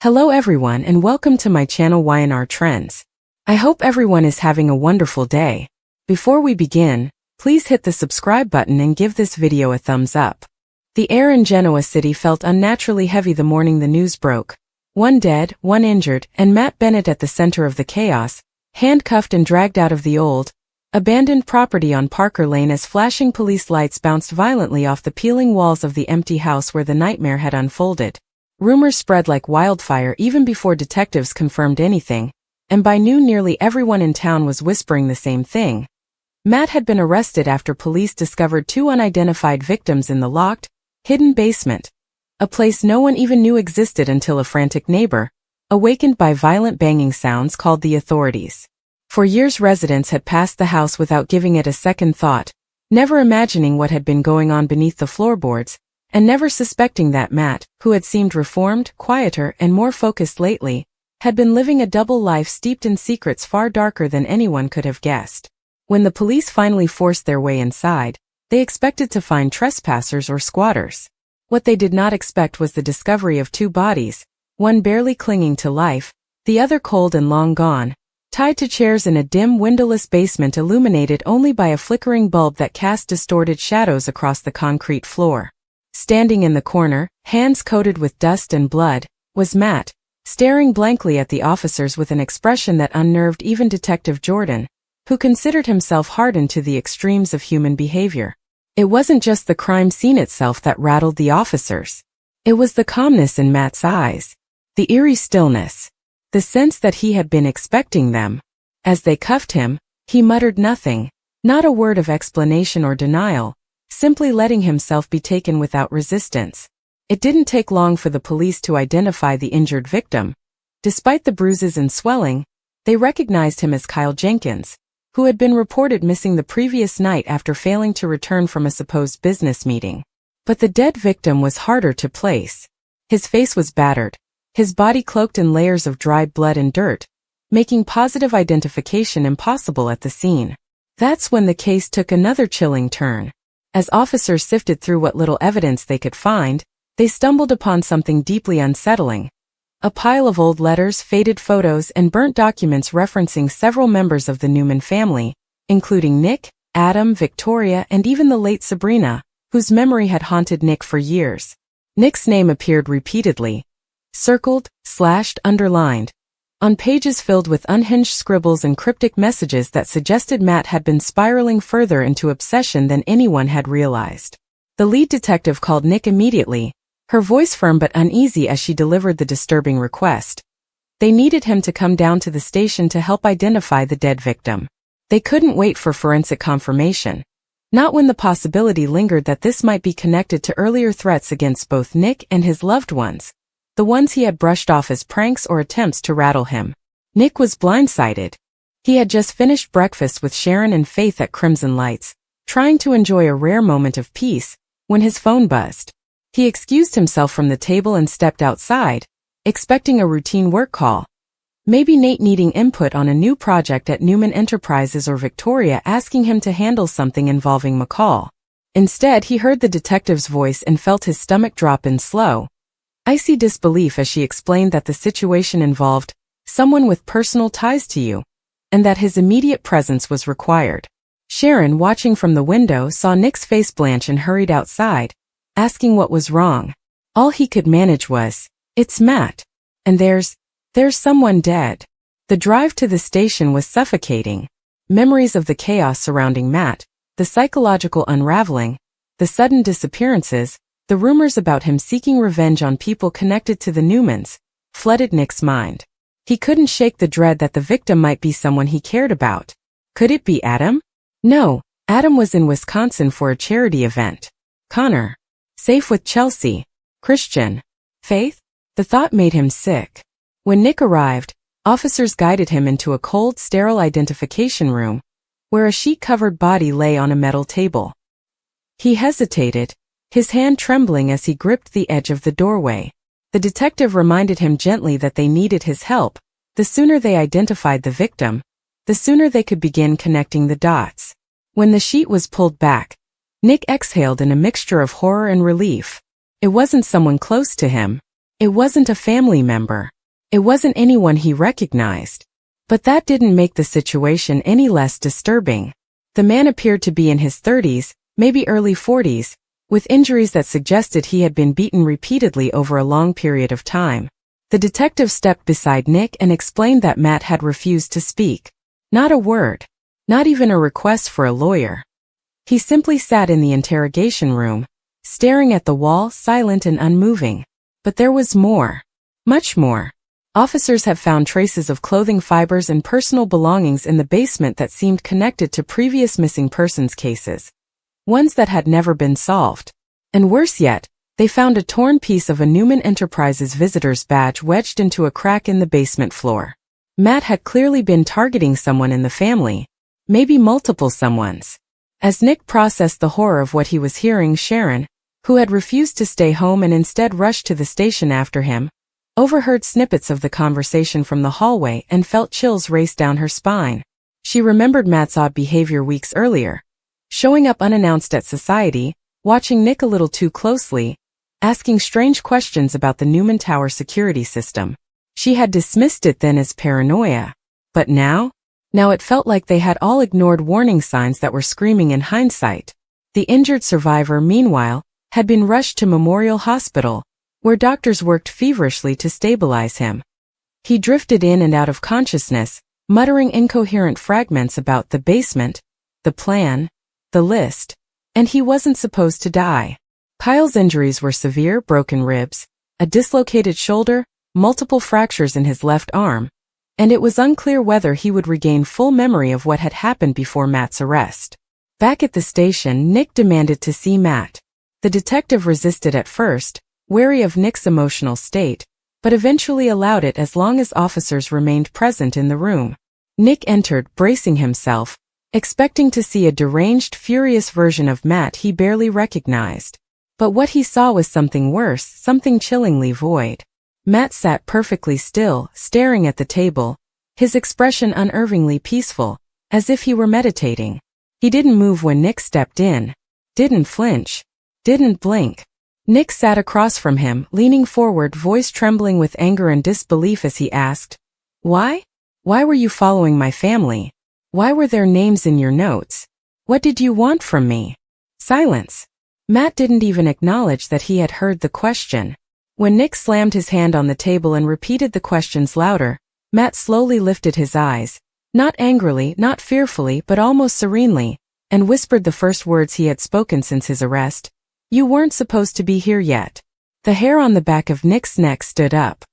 Hello everyone and welcome to my channel YNR Trends. I hope everyone is having a wonderful day. Before we begin, please hit the subscribe button and give this video a thumbs up. The air in Genoa City felt unnaturally heavy the morning the news broke. One dead, one injured, and Matt Bennett at the center of the chaos, handcuffed and dragged out of the old, abandoned property on Parker Lane as flashing police lights bounced violently off the peeling walls of the empty house where the nightmare had unfolded. Rumors spread like wildfire even before detectives confirmed anything, and by noon nearly everyone in town was whispering the same thing. Matt had been arrested after police discovered two unidentified victims in the locked, hidden basement, a place no one even knew existed until a frantic neighbor, awakened by violent banging sounds, called the authorities. For years residents had passed the house without giving it a second thought, never imagining what had been going on beneath the floorboards, and never suspecting that Matt, who had seemed reformed, quieter, and more focused lately, had been living a double life steeped in secrets far darker than anyone could have guessed. When the police finally forced their way inside, they expected to find trespassers or squatters. What they did not expect was the discovery of two bodies, one barely clinging to life, the other cold and long gone, tied to chairs in a dim windowless basement illuminated only by a flickering bulb that cast distorted shadows across the concrete floor. Standing in the corner, hands coated with dust and blood, was Matt, staring blankly at the officers with an expression that unnerved even Detective Jordan, who considered himself hardened to the extremes of human behavior. It wasn't just the crime scene itself that rattled the officers. It was the calmness in Matt's eyes, the eerie stillness, the sense that he had been expecting them. As they cuffed him, he muttered nothing, not a word of explanation or denial, simply letting himself be taken without resistance. It didn't take long for the police to identify the injured victim. Despite the bruises and swelling, they recognized him as Kyle Jenkins, who had been reported missing the previous night after failing to return from a supposed business meeting. But the dead victim was harder to place. His face was battered, his body cloaked in layers of dried blood and dirt, making positive identification impossible at the scene. That's when the case took another chilling turn. As officers sifted through what little evidence they could find, they stumbled upon something deeply unsettling. A pile of old letters, faded photos, and burnt documents referencing several members of the Newman family, including Nick, Adam, Victoria, and even the late Sabrina, whose memory had haunted Nick for years. Nick's name appeared repeatedly, circled, slashed, underlined, on pages filled with unhinged scribbles and cryptic messages that suggested Matt had been spiraling further into obsession than anyone had realized. The lead detective called Nick immediately, her voice firm but uneasy as she delivered the disturbing request. They needed him to come down to the station to help identify the dead victim. They couldn't wait for forensic confirmation. Not when the possibility lingered that this might be connected to earlier threats against both Nick and his loved ones, the ones he had brushed off as pranks or attempts to rattle him. Nick was blindsided. He had just finished breakfast with Sharon and Faith at Crimson Lights, trying to enjoy a rare moment of peace, when his phone buzzed. He excused himself from the table and stepped outside, expecting a routine work call. Maybe Nate needing input on a new project at Newman Enterprises or Victoria asking him to handle something involving McCall. Instead, he heard the detective's voice and felt his stomach drop in slow, icy disbelief as she explained that the situation involved someone with personal ties to you, and that his immediate presence was required. Sharon, watching from the window, saw Nick's face blanch and hurried outside, asking what was wrong. All he could manage was, "It's Matt. And there's someone dead." The drive to the station was suffocating. Memories of the chaos surrounding Matt, the psychological unraveling, the sudden disappearances, the rumors about him seeking revenge on people connected to the Newmans, flooded Nick's mind. He couldn't shake the dread that the victim might be someone he cared about. Could it be Adam? No, Adam was in Wisconsin for a charity event. Connor, safe with Chelsea. Christian, Faith? The thought made him sick. When Nick arrived, officers guided him into a cold, sterile identification room, where a sheet-covered body lay on a metal table. He hesitated, his hand trembling as he gripped the edge of the doorway. The detective reminded him gently that they needed his help. The sooner they identified the victim, the sooner they could begin connecting the dots. When the sheet was pulled back, Nick exhaled in a mixture of horror and relief. It wasn't someone close to him. It wasn't a family member. It wasn't anyone he recognized. But that didn't make the situation any less disturbing. The man appeared to be in his 30s, maybe early 40s, with injuries that suggested he had been beaten repeatedly over a long period of time. The detective stepped beside Nick and explained that Matt had refused to speak. Not a word. Not even a request for a lawyer. He simply sat in the interrogation room, staring at the wall, silent and unmoving. But there was more. Much more. Officers have found traces of clothing fibers and personal belongings in the basement that seemed connected to previous missing persons cases. Ones that had never been solved. And worse yet, they found a torn piece of a Newman Enterprises visitor's badge wedged into a crack in the basement floor. Matt had clearly been targeting someone in the family. Maybe multiple someones. As Nick processed the horror of what he was hearing, Sharon, who had refused to stay home and instead rushed to the station after him, overheard snippets of the conversation from the hallway and felt chills race down her spine. She remembered Matt's odd behavior weeks earlier. Showing up unannounced at society, watching Nick a little too closely, asking strange questions about the Newman Tower security system. She had dismissed it then as paranoia. But now? Now it felt like they had all ignored warning signs that were screaming in hindsight. The injured survivor, meanwhile, had been rushed to Memorial Hospital, where doctors worked feverishly to stabilize him. He drifted in and out of consciousness, muttering incoherent fragments about the basement, the plan, the list, and he wasn't supposed to die. Kyle's injuries were severe: broken ribs, a dislocated shoulder, multiple fractures in his left arm, and it was unclear whether he would regain full memory of what had happened before Matt's arrest. Back at the station, Nick demanded to see Matt. The detective resisted at first, wary of Nick's emotional state, but eventually allowed it as long as officers remained present in the room. Nick entered, bracing himself, expecting to see a deranged, furious version of Matt he barely recognized. But what he saw was something worse, something chillingly void. Matt sat perfectly still, staring at the table, his expression unnervingly peaceful, as if he were meditating. He didn't move when Nick stepped in. Didn't flinch. Didn't blink. Nick sat across from him, leaning forward, voice trembling with anger and disbelief as he asked, "Why? Why were you following my family? Why were their names in your notes? What did you want from me?" Silence. Matt didn't even acknowledge that he had heard the question. When Nick slammed his hand on the table and repeated the questions louder, Matt slowly lifted his eyes, not angrily, not fearfully, but almost serenely, and whispered the first words he had spoken since his arrest. "You weren't supposed to be here yet." The hair on the back of Nick's neck stood up.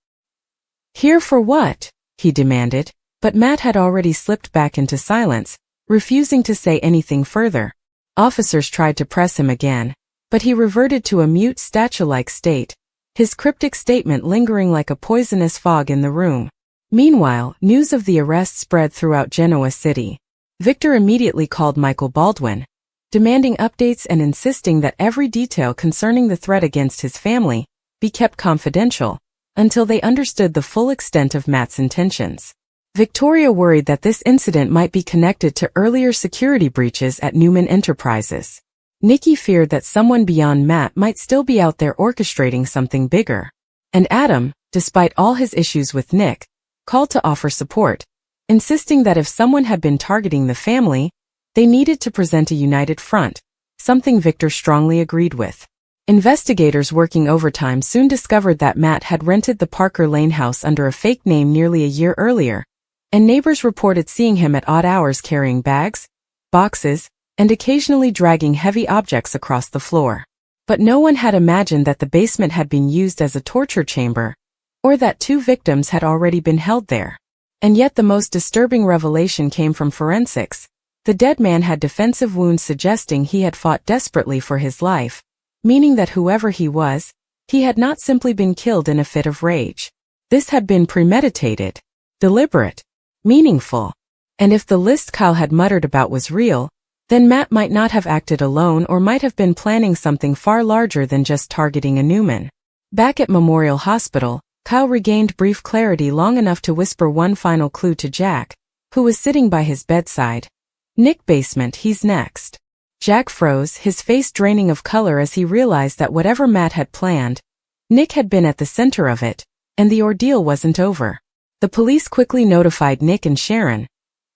"Here for what?" he demanded, but Matt had already slipped back into silence, refusing to say anything further. Officers tried to press him again, but he reverted to a mute, statue-like state, his cryptic statement lingering like a poisonous fog in the room. Meanwhile, news of the arrest spread throughout Genoa City. Victor immediately called Michael Baldwin, demanding updates and insisting that every detail concerning the threat against his family be kept confidential until they understood the full extent of Matt's intentions. Victoria worried that this incident might be connected to earlier security breaches at Newman Enterprises. Nikki feared that someone beyond Matt might still be out there orchestrating something bigger. And Adam, despite all his issues with Nick, called to offer support, insisting that if someone had been targeting the family, they needed to present a united front, something Victor strongly agreed with. Investigators working overtime soon discovered that Matt had rented the Parker Lane house under a fake name nearly a year earlier, and neighbors reported seeing him at odd hours carrying bags, boxes, and occasionally dragging heavy objects across the floor. But no one had imagined that the basement had been used as a torture chamber, or that 2 victims had already been held there. And yet the most disturbing revelation came from forensics. The dead man had defensive wounds suggesting he had fought desperately for his life, meaning that whoever he was, he had not simply been killed in a fit of rage. This had been premeditated, deliberate, meaningful. And if the list Kyle had muttered about was real, then Matt might not have acted alone or might have been planning something far larger than just targeting a Newman. Back at Memorial Hospital, Kyle regained brief clarity long enough to whisper one final clue to Jack, who was sitting by his bedside. "Nick, basement, he's next." Jack froze, his face draining of color as he realized that whatever Matt had planned, Nick had been at the center of it, and the ordeal wasn't over. The police quickly notified Nick and Sharon,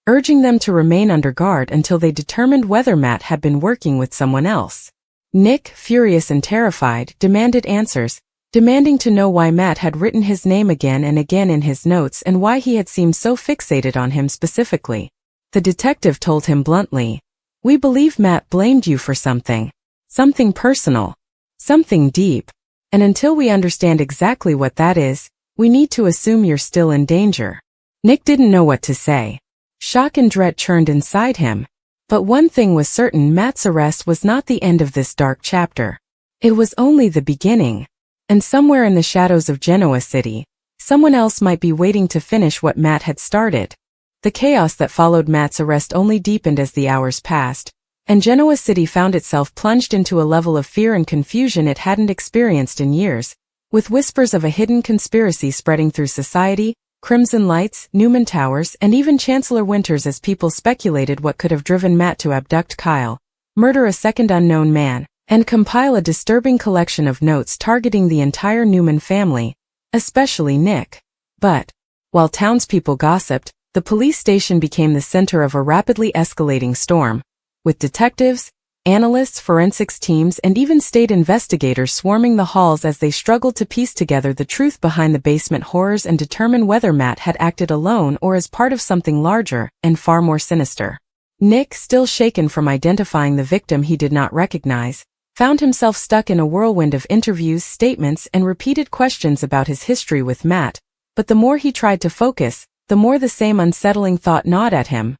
urging them to remain under guard until they determined whether Matt had been working with someone else. Nick, furious and terrified, demanded answers, demanding to know why Matt had written his name again and again in his notes and why he had seemed so fixated on him specifically. The detective told him bluntly, "We believe Matt blamed you for something. Something personal. Something deep. And until we understand exactly what that is, we need to assume you're still in danger." Nick didn't know what to say. Shock and dread churned inside him. But one thing was certain: Matt's arrest was not the end of this dark chapter. It was only the beginning. And somewhere in the shadows of Genoa City, someone else might be waiting to finish what Matt had started. The chaos that followed Matt's arrest only deepened as the hours passed, and Genoa City found itself plunged into a level of fear and confusion it hadn't experienced in years, with whispers of a hidden conspiracy spreading through society, Crimson Lights, Newman Towers, and even Chancellor Winters as people speculated what could have driven Matt to abduct Kyle, murder a second unknown man, and compile a disturbing collection of notes targeting the entire Newman family, especially Nick. But, while townspeople gossiped, the police station became the center of a rapidly escalating storm, with detectives, analysts, forensics teams, and even state investigators swarming the halls as they struggled to piece together the truth behind the basement horrors and determine whether Matt had acted alone or as part of something larger and far more sinister. Nick, still shaken from identifying the victim he did not recognize, found himself stuck in a whirlwind of interviews, statements, and repeated questions about his history with Matt, but the more he tried to focus, the more the same unsettling thought gnawed at him.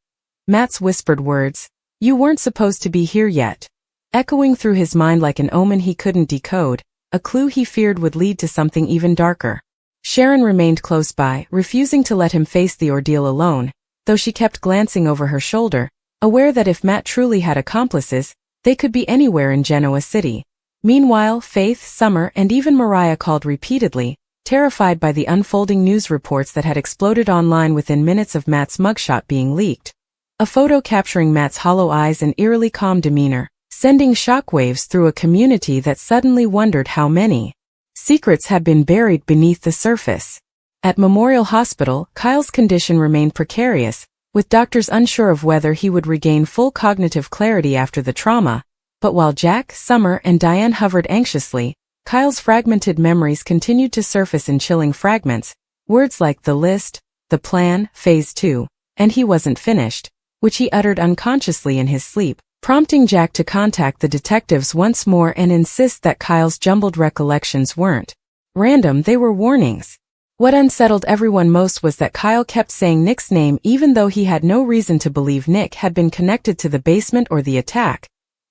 Matt's whispered words, "You weren't supposed to be here yet," echoing through his mind like an omen he couldn't decode, a clue he feared would lead to something even darker. Sharon remained close by, refusing to let him face the ordeal alone, though she kept glancing over her shoulder, aware that if Matt truly had accomplices, they could be anywhere in Genoa City. Meanwhile, Faith, Summer, and even Mariah called repeatedly, terrified by the unfolding news reports that had exploded online within minutes of Matt's mugshot being leaked. A photo capturing Matt's hollow eyes and eerily calm demeanor, sending shockwaves through a community that suddenly wondered how many secrets had been buried beneath the surface. At Memorial Hospital, Kyle's condition remained precarious, with doctors unsure of whether he would regain full cognitive clarity after the trauma. But while Jack, Summer, and Diane hovered anxiously, Kyle's fragmented memories continued to surface in chilling fragments, words like "the list," "the plan," "phase 2, and "he wasn't finished," which he uttered unconsciously in his sleep, prompting Jack to contact the detectives once more and insist that Kyle's jumbled recollections weren't random, they were warnings. What unsettled everyone most was that Kyle kept saying Nick's name even though he had no reason to believe Nick had been connected to the basement or the attack,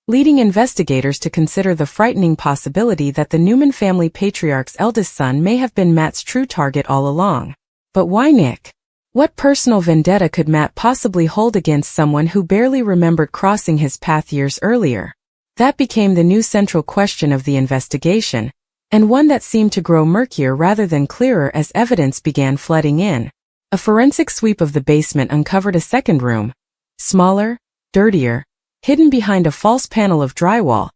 leading investigators to consider the frightening possibility that the Newman family patriarch's eldest son may have been Matt's true target all along. But why Nick? What personal vendetta could Matt possibly hold against someone who barely remembered crossing his path years earlier? That became the new central question of the investigation, and one that seemed to grow murkier rather than clearer as evidence began flooding in. A forensic sweep of the basement uncovered a second room, smaller, dirtier, hidden behind a false panel of drywall,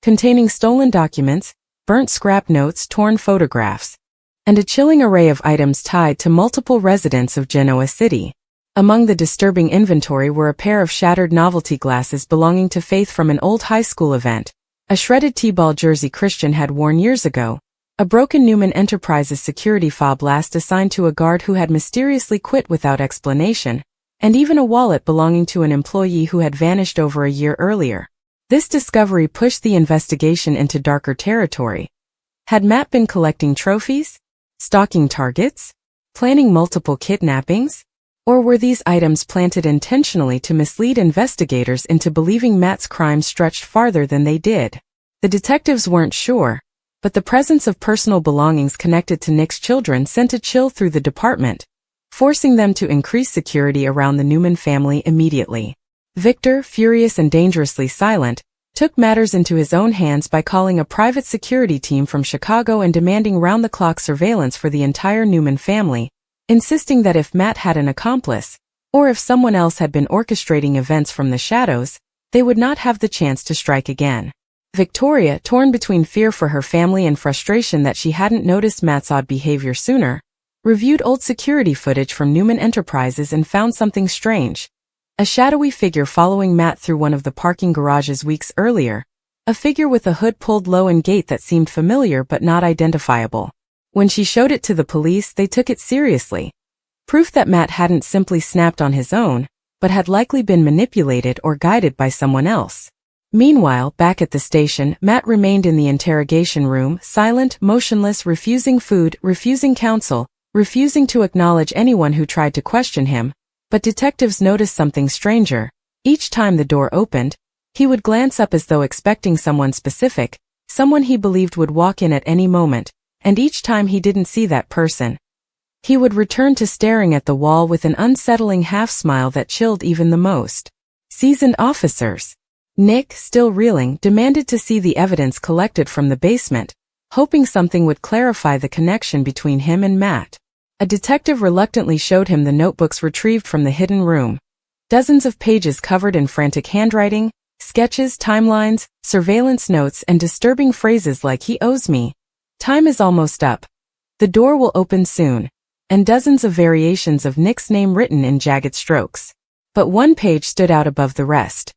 containing stolen documents, burnt scrap notes, torn photographs, and a chilling array of items tied to multiple residents of Genoa City. Among the disturbing inventory were a pair of shattered novelty glasses belonging to Faith from an old high school event, a shredded T-ball jersey Christian had worn years ago, a broken Newman Enterprises security fob last assigned to a guard who had mysteriously quit without explanation, and even a wallet belonging to an employee who had vanished over a year earlier. This discovery pushed the investigation into darker territory. Had Matt been collecting trophies? Stalking targets? Planning multiple kidnappings? Or were these items planted intentionally to mislead investigators into believing Matt's crimes stretched farther than they did? The detectives weren't sure, but the presence of personal belongings connected to Nick's children sent a chill through the department, forcing them to increase security around the Newman family immediately. Victor, furious and dangerously silent, took matters into his own hands by calling a private security team from Chicago and demanding round-the-clock surveillance for the entire Newman family, insisting that if Matt had an accomplice, or if someone else had been orchestrating events from the shadows, they would not have the chance to strike again. Victoria, torn between fear for her family and frustration that she hadn't noticed Matt's odd behavior sooner, reviewed old security footage from Newman Enterprises and found something strange. A shadowy figure following Matt through one of the parking garages weeks earlier. A figure with a hood pulled low and gait that seemed familiar but not identifiable. When she showed it to the police, they took it seriously. Proof that Matt hadn't simply snapped on his own, but had likely been manipulated or guided by someone else. Meanwhile, back at the station, Matt remained in the interrogation room, silent, motionless, refusing food, refusing counsel, refusing to acknowledge anyone who tried to question him. But detectives noticed something stranger. Each time the door opened, he would glance up as though expecting someone specific, someone he believed would walk in at any moment, and each time he didn't see that person, he would return to staring at the wall with an unsettling half-smile that chilled even the most seasoned officers. Nick, still reeling, demanded to see the evidence collected from the basement, hoping something would clarify the connection between him and Matt. A detective reluctantly showed him the notebooks retrieved from the hidden room. Dozens of pages covered in frantic handwriting, sketches, timelines, surveillance notes, and disturbing phrases like "he owes me," "time is almost up," "the door will open soon," and dozens of variations of Nick's name written in jagged strokes. But one page stood out above the rest.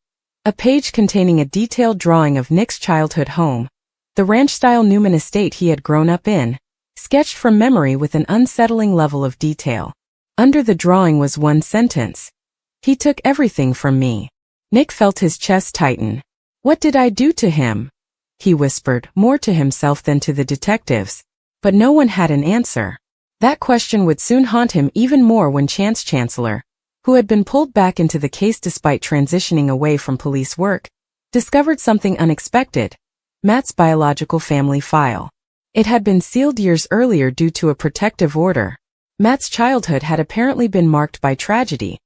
A page containing a detailed drawing of Nick's childhood home, the ranch-style Newman estate he had grown up in, sketched from memory with an unsettling level of detail. Under the drawing was one sentence. "He took everything from me." Nick felt his chest tighten. "What did I do to him?" he whispered, more to himself than to the detectives. But no one had an answer. That question would soon haunt him even more when Chance Chancellor, who had been pulled back into the case despite transitioning away from police work, discovered something unexpected: Matt's biological family file. It had been sealed years earlier due to a protective order. Matt's childhood had apparently been marked by tragedy.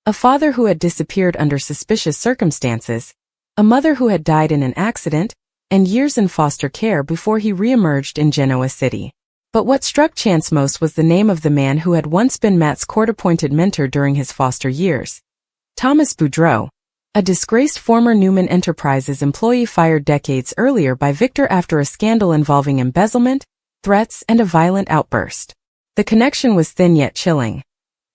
A father who had disappeared under suspicious circumstances, a mother who had died in an accident, and years in foster care before he re-emerged in Genoa City. But what struck Chance most was the name of the man who had once been Matt's court-appointed mentor during his foster years. Thomas Boudreau, a disgraced former Newman Enterprises employee fired decades earlier by Victor after a scandal involving embezzlement, threats, and a violent outburst. The connection was thin yet chilling.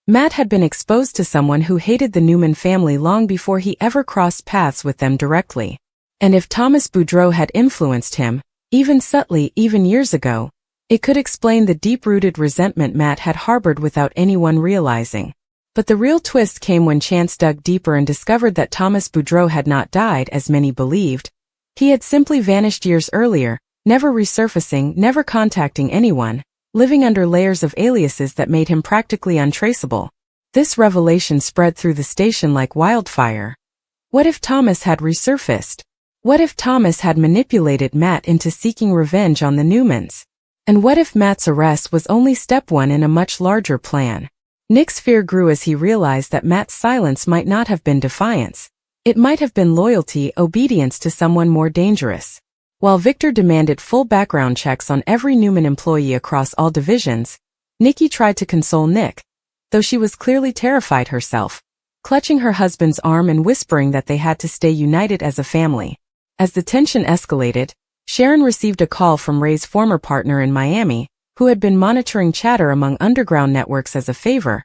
Matt had been exposed to someone who hated the Newman family long before he ever crossed paths with them directly. And if Thomas Boudreau had influenced him, even subtly, even years ago, it could explain the deep-rooted resentment Matt had harbored without anyone realizing. But the real twist came when Chance dug deeper and discovered that Thomas Boudreau had not died as many believed. He had simply vanished years earlier, never resurfacing, never contacting anyone, living under layers of aliases that made him practically untraceable. This revelation spread through the station like wildfire. What if Thomas had resurfaced? What if Thomas had manipulated Matt into seeking revenge on the Newmans? And what if Matt's arrest was only step one in a much larger plan? Nick's fear grew as he realized that Matt's silence might not have been defiance. It might have been loyalty, obedience to someone more dangerous. While Victor demanded full background checks on every Newman employee across all divisions, Nikki tried to console Nick, though she was clearly terrified herself, clutching her husband's arm and whispering that they had to stay united as a family. As the tension escalated, Sharon received a call from Ray's former partner in Miami, who had been monitoring chatter among underground networks as a favor.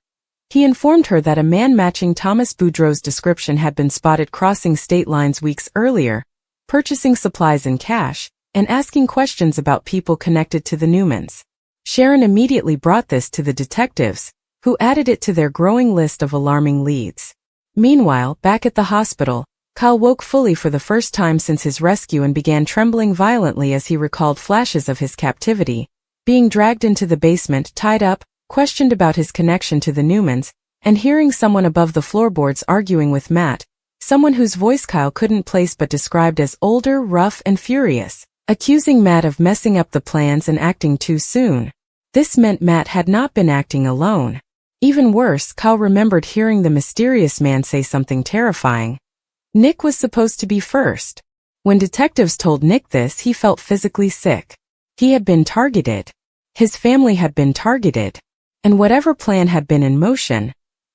He informed her that a man matching Thomas Boudreau's description had been spotted crossing state lines weeks earlier, purchasing supplies in cash, and asking questions about people connected to the Newmans. Sharon immediately brought this to the detectives, who added it to their growing list of alarming leads. Meanwhile, back at the hospital, Kyle woke fully for the first time since his rescue and began trembling violently as he recalled flashes of his captivity, being dragged into the basement, tied up, questioned about his connection to the Newmans, and hearing someone above the floorboards arguing with Matt, someone whose voice Kyle couldn't place but described as older, rough, and furious, accusing Matt of messing up the plans and acting too soon. This meant Matt had not been acting alone. Even worse, Kyle remembered hearing the mysterious man say something terrifying. Nick was supposed to be first. When detectives told Nick this, he felt physically sick. He had been targeted. His family had been targeted. And whatever plan had been in motion,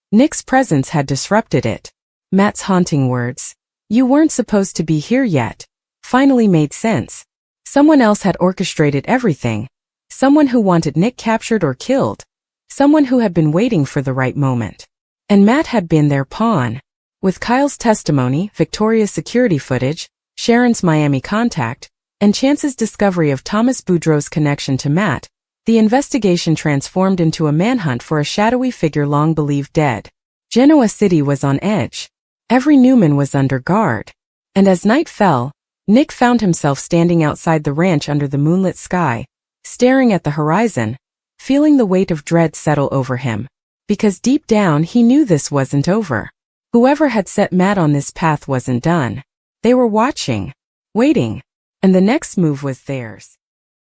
Nick's presence had disrupted it. Matt's haunting words, "You weren't supposed to be here yet," finally made sense. Someone else had orchestrated everything. Someone who wanted Nick captured or killed. Someone who had been waiting for the right moment. And Matt had been their pawn. With Kyle's testimony, Victoria's security footage, Sharon's Miami contact, and Chance's discovery of Thomas Boudreaux's connection to Matt, the investigation transformed into a manhunt for a shadowy figure long believed dead. Genoa City was on edge. Every Newman was under guard. And as night fell, Nick found himself standing outside the ranch under the moonlit sky, staring at the horizon, feeling the weight of dread settle over him. Because deep down he knew this wasn't over. Whoever had set Matt on this path wasn't done. They were watching, waiting, and the next move was theirs.